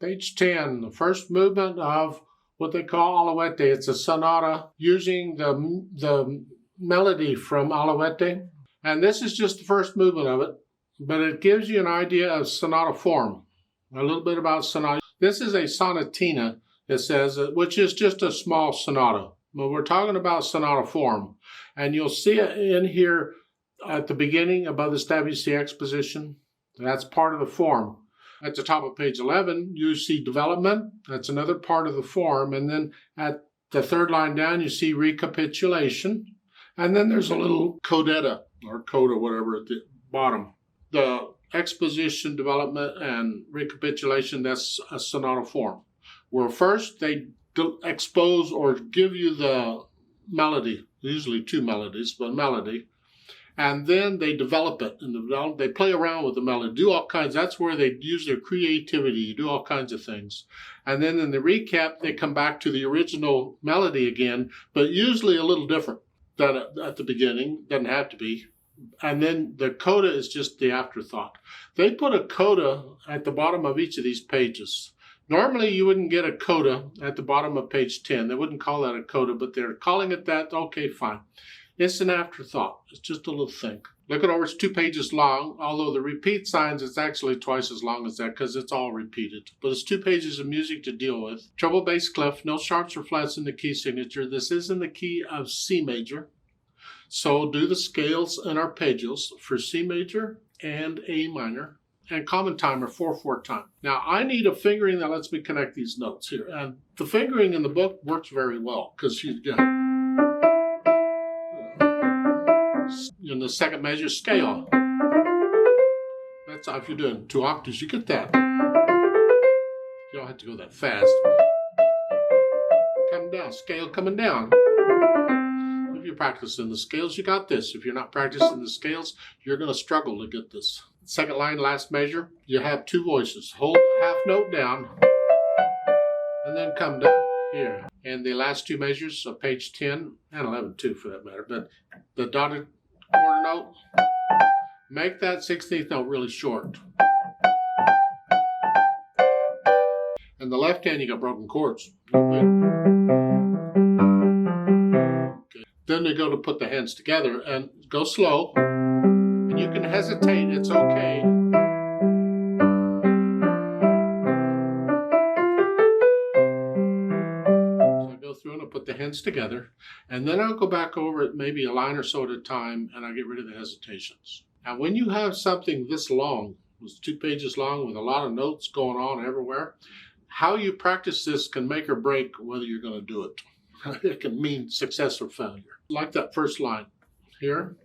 Page 10, the first movement of what they call Alouette. It's a sonata using the melody from Alouette. And this is just the first movement of it, but it gives you an idea of sonata form. A little bit about sonata. This is a sonatina, it says, which is just a small sonata. But we're talking about sonata form. And you'll see it in here at the beginning above the stab, you see exposition. That's part of the form. At the top of page 11, you see development. That's another part of the form. And then at the third line down, you see recapitulation. And then there's a little codetta or coda, whatever, at the bottom. The exposition, development, and recapitulation, that's a sonata form. Where first they expose or give you the melody, usually two melodies, but melody. And then they develop it, and they play around with the melody, do all kinds. That's where they use their creativity, do all kinds of things. And then in the recap, they come back to the original melody again, but usually a little different than at the beginning. Doesn't have to be. And then the coda is just the afterthought. They put a coda at the bottom of each of these pages. Normally, you wouldn't get a coda at the bottom of page 10. They wouldn't call that a coda, but they're calling it that. Okay, fine. It's an afterthought. It's just a little thing. Look it over. It's 2 pages long, although the repeat signs, it's actually twice as long as that because it's all repeated. But it's 2 pages of music to deal with. Treble, bass, clef, no sharps or flats in the key signature. This is in the key of C major. So do the scales and arpeggios for C major and A minor. And common timer, 4/4 time. Now, I need a fingering that lets me connect these notes here. And the fingering in the book works very well because you get in the second measure scale. That's how, if you're doing 2 octaves, you get that. You don't have to go that fast. Coming down, scale coming down. If you're practicing the scales, you got this. If you're not practicing the scales, you're going to struggle to get this. Second line, last measure, you have 2 voices. Hold the half note down and then come down here. And the last 2 measures of page 10 and 11 too for that matter, but the dotted quarter note, make that 16th note really short. And the left hand, you got broken chords. Okay. Then they go to put the hands together and go slow. And you can hesitate, it's okay. So I go through and I put the hands together, and then I'll go back over it maybe a line or so at a time, and I'll get rid of the hesitations. And when you have something this long, it's 2 pages long with a lot of notes going on everywhere, how you practice this can make or break whether you're going to do it. It can mean success or failure. Like that first line here.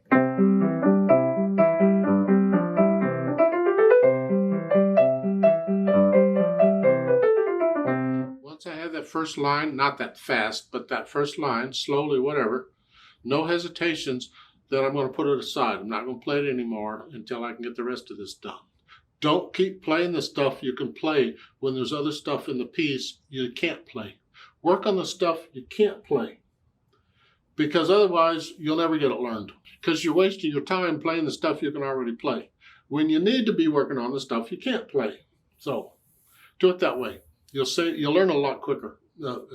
Once I have that first line, not that fast, but that first line, slowly, whatever, no hesitations, then I'm going to put it aside. I'm not going to play it anymore until I can get the rest of this done. Don't keep playing the stuff you can play when there's other stuff in the piece you can't play. Work on the stuff you can't play, because otherwise you'll never get it learned, because you're wasting your time playing the stuff you can already play when you need to be working on the stuff you can't play. So do it that way. You'll learn a lot quicker and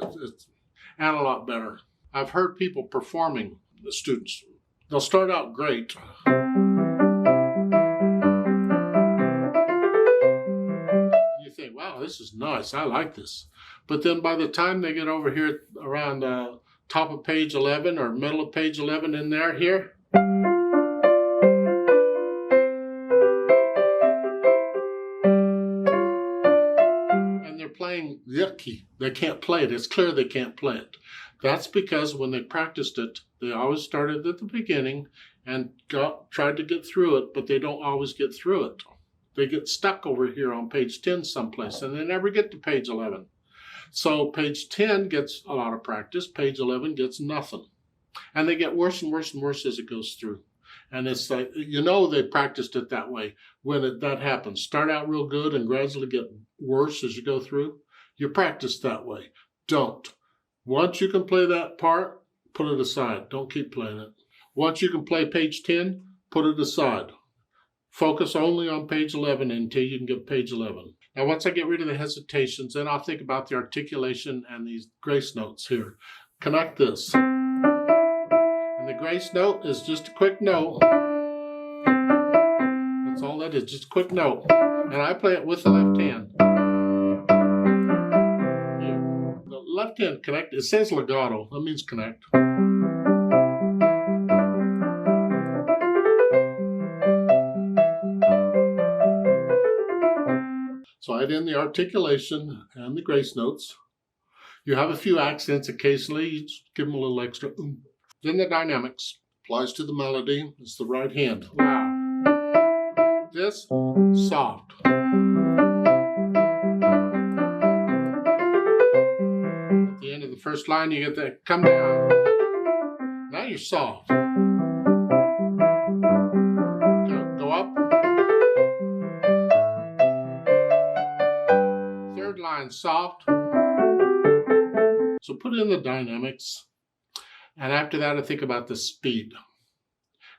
a lot better. I've heard people performing, the students. They'll start out great. You think, wow, this is nice. I like this. But then by the time they get over here around top of page 11 or middle of page 11 in there here, and they're playing the key. They can't play it. It's clear they can't play it. That's because when they practiced it, they always started at the beginning and tried to get through it, but they don't always get through it. They get stuck over here on page 10 someplace, and they never get to page 11. So page 10 gets a lot of practice, page 11 gets nothing. And they get worse and worse and worse as it goes through. And it's like, you know, they practiced it that way when that happens. Start out real good and gradually get worse as you go through. You practice that way. Don't. Once you can play that part, put it aside. Don't keep playing it. Once you can play page 10, put it aside. Focus only on page 11 until you can get page 11. Now, once I get rid of the hesitations, then I'll think about the articulation and these grace notes here. Connect this. And the grace note is just a quick note. That's all that is, just a quick note. And I play it with the left hand. Here. The left hand connect, it says legato, that means connect. So I add in the articulation and the grace notes. You have a few accents occasionally, you just give them a little extra. Then the dynamics applies to the melody. It's the right hand. Loud. This, soft. At the end of the first line, you get that come down. Now you're soft. Go up. Third line, soft. So put in the dynamics. And after that, I think about the speed.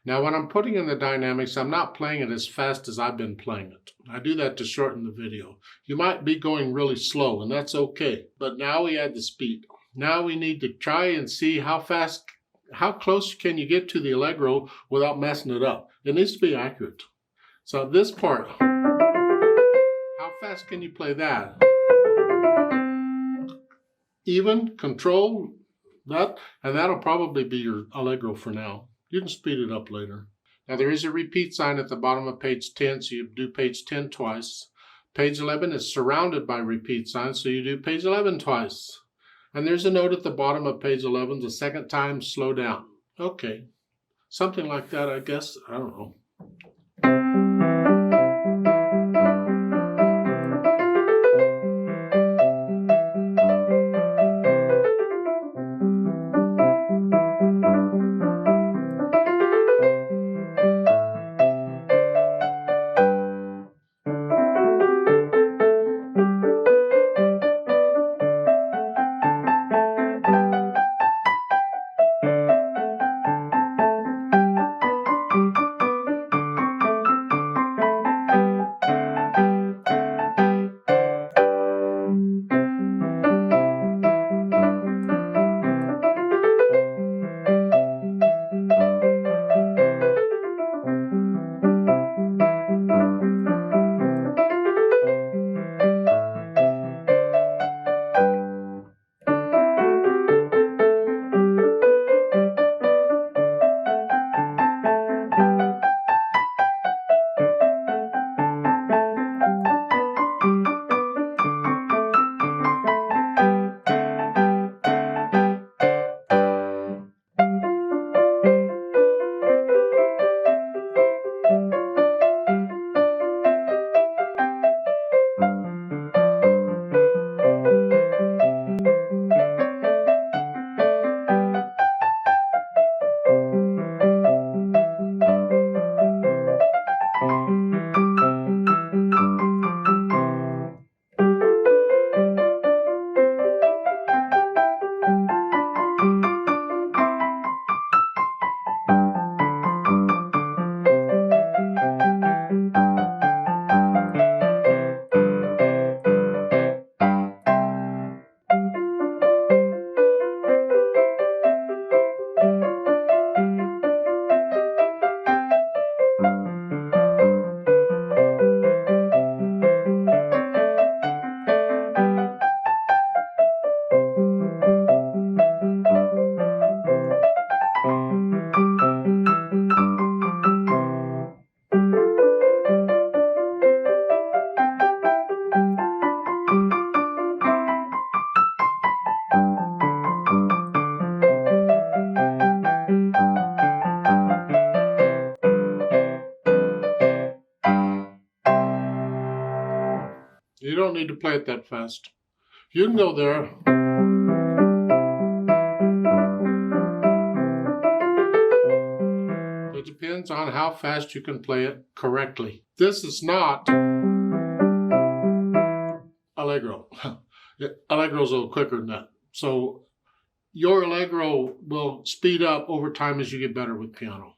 Now, when I'm putting in the dynamics, I'm not playing it as fast as I've been playing it. I do that to shorten the video. You might be going really slow, and that's okay. But now we add the speed. Now we need to try and see how close can you get to the allegro without messing it up. It needs to be accurate. So this part, how fast can you play that? Even, control, that, and that'll probably be your allegro for now. You can speed it up later. Now there is a repeat sign at the bottom of page 10, so you do page 10 twice. Page 11 is surrounded by repeat signs, so you do page 11 twice. And there's a note at the bottom of page 11, the second time, slow down. Okay, something like that, I guess. I don't know. You don't need to play it that fast. You can go there. It depends on how fast you can play it correctly. This is not allegro. Allegro's a little quicker than that. So your allegro will speed up over time as you get better with piano.